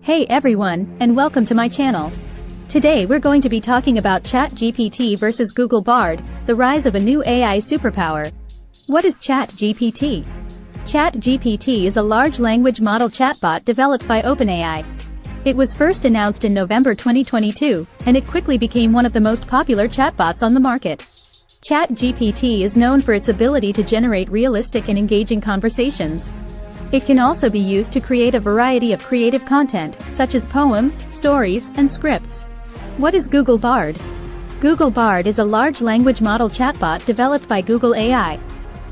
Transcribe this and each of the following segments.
Hey everyone, and welcome to my channel. Today we're going to be talking about ChatGPT versus Google Bard, the rise of a new AI superpower. What is ChatGPT? ChatGPT is a large language model chatbot developed by OpenAI. It was first announced in November 2022, and it quickly became one of the most popular chatbots on the market. ChatGPT is known for its ability to generate realistic and engaging conversations. It can also be used to create a variety of creative content, such as poems, stories, and scripts. What is Google Bard? Google Bard is a large language model chatbot developed by Google AI.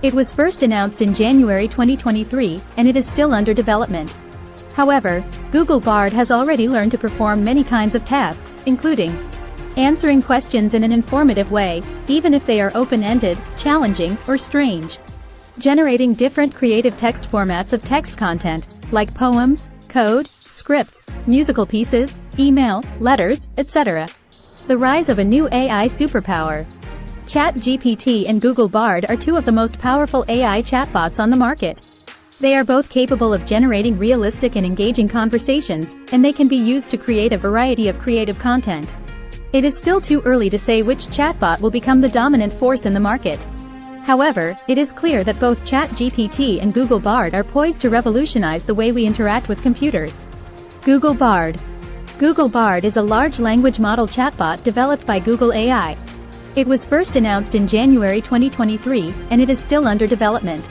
It was first announced in January 2023, and it is still under development. However, Google Bard has already learned to perform many kinds of tasks, including answering questions in an informative way, even if they are open-ended, challenging, or strange. Generating different creative text formats of text content, like poems, code, scripts, musical pieces, email, letters, etc. The rise of a new AI superpower. ChatGPT and Google Bard are two of the most powerful AI chatbots on the market. They are both capable of generating realistic and engaging conversations, and they can be used to create a variety of creative content. It is still too early to say which chatbot will become the dominant force in the market. However, it is clear that both ChatGPT and Google Bard are poised to revolutionize the way we interact with computers. Google Bard. Google Bard is a large language model chatbot developed by Google AI. It was first announced in January 2023, and it is still under development.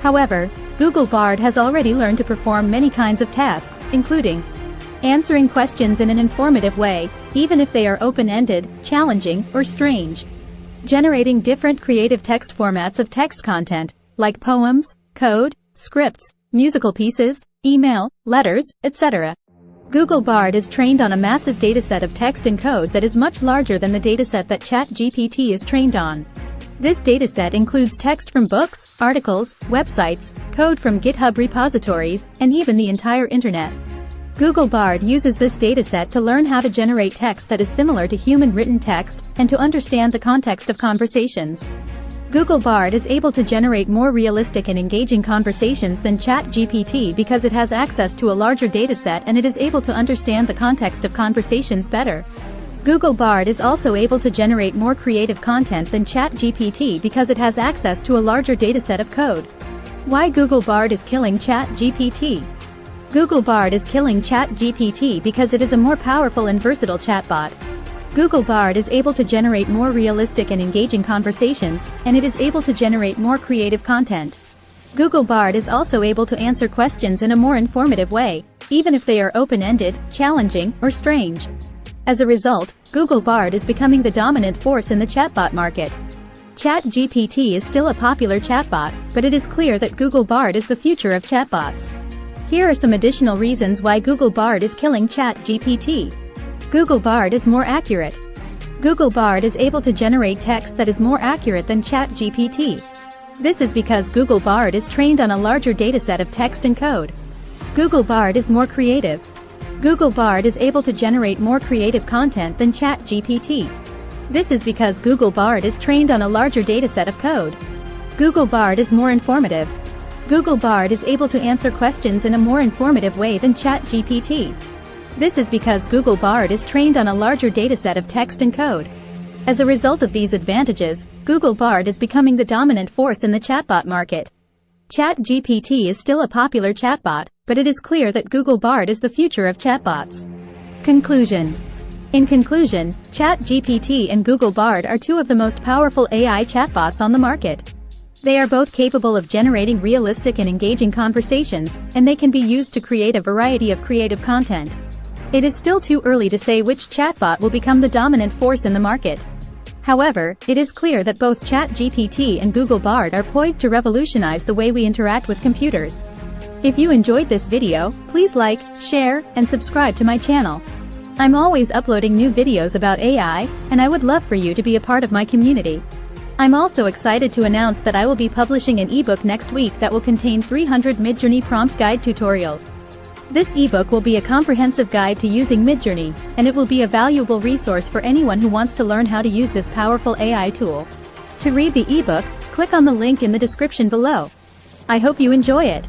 However, Google Bard has already learned to perform many kinds of tasks, including answering questions in an informative way, even if they are open-ended, challenging, or strange. Generating different creative text formats of text content, like poems, code, scripts, musical pieces, email, letters, etc. Google Bard is trained on a massive dataset of text and code that is much larger than the dataset that ChatGPT is trained on. This dataset includes text from books, articles, websites, code from GitHub repositories, and even the entire internet. Google Bard uses this dataset to learn how to generate text that is similar to human-written text, and to understand the context of conversations. Google Bard is able to generate more realistic and engaging conversations than ChatGPT because it has access to a larger dataset and it is able to understand the context of conversations better. Google Bard is also able to generate more creative content than ChatGPT because it has access to a larger dataset of code. Why Google Bard is killing ChatGPT? Google Bard is killing ChatGPT because it is a more powerful and versatile chatbot. Google Bard is able to generate more realistic and engaging conversations, and it is able to generate more creative content. Google Bard is also able to answer questions in a more informative way, even if they are open-ended, challenging, or strange. As a result, Google Bard is becoming the dominant force in the chatbot market. ChatGPT is still a popular chatbot, but it is clear that Google Bard is the future of chatbots. Here are some additional reasons why Google Bard is killing ChatGPT. Google Bard is more accurate. Google Bard is able to generate text that is more accurate than ChatGPT. This is because Google Bard is trained on a larger dataset of text and code. Google Bard is more creative. Google Bard is able to generate more creative content than ChatGPT. This is because Google Bard is trained on a larger dataset of code. Google Bard is more informative. Google Bard is able to answer questions in a more informative way than ChatGPT. This is because Google Bard is trained on a larger dataset of text and code. As a result of these advantages, Google Bard is becoming the dominant force in the chatbot market. ChatGPT is still a popular chatbot, but it is clear that Google Bard is the future of chatbots. Conclusion. In conclusion, ChatGPT and Google Bard are two of the most powerful AI chatbots on the market. They are both capable of generating realistic and engaging conversations, and they can be used to create a variety of creative content. It is still too early to say which chatbot will become the dominant force in the market. However, it is clear that both ChatGPT and Google Bard are poised to revolutionize the way we interact with computers. If you enjoyed this video, please like, share, and subscribe to my channel. I'm always uploading new videos about AI, and I would love for you to be a part of my community. I'm also excited to announce that I will be publishing an ebook next week that will contain 300 Midjourney prompt guide tutorials. This ebook will be a comprehensive guide to using Midjourney, and it will be a valuable resource for anyone who wants to learn how to use this powerful AI tool. To read the ebook, click on the link in the description below. I hope you enjoy it.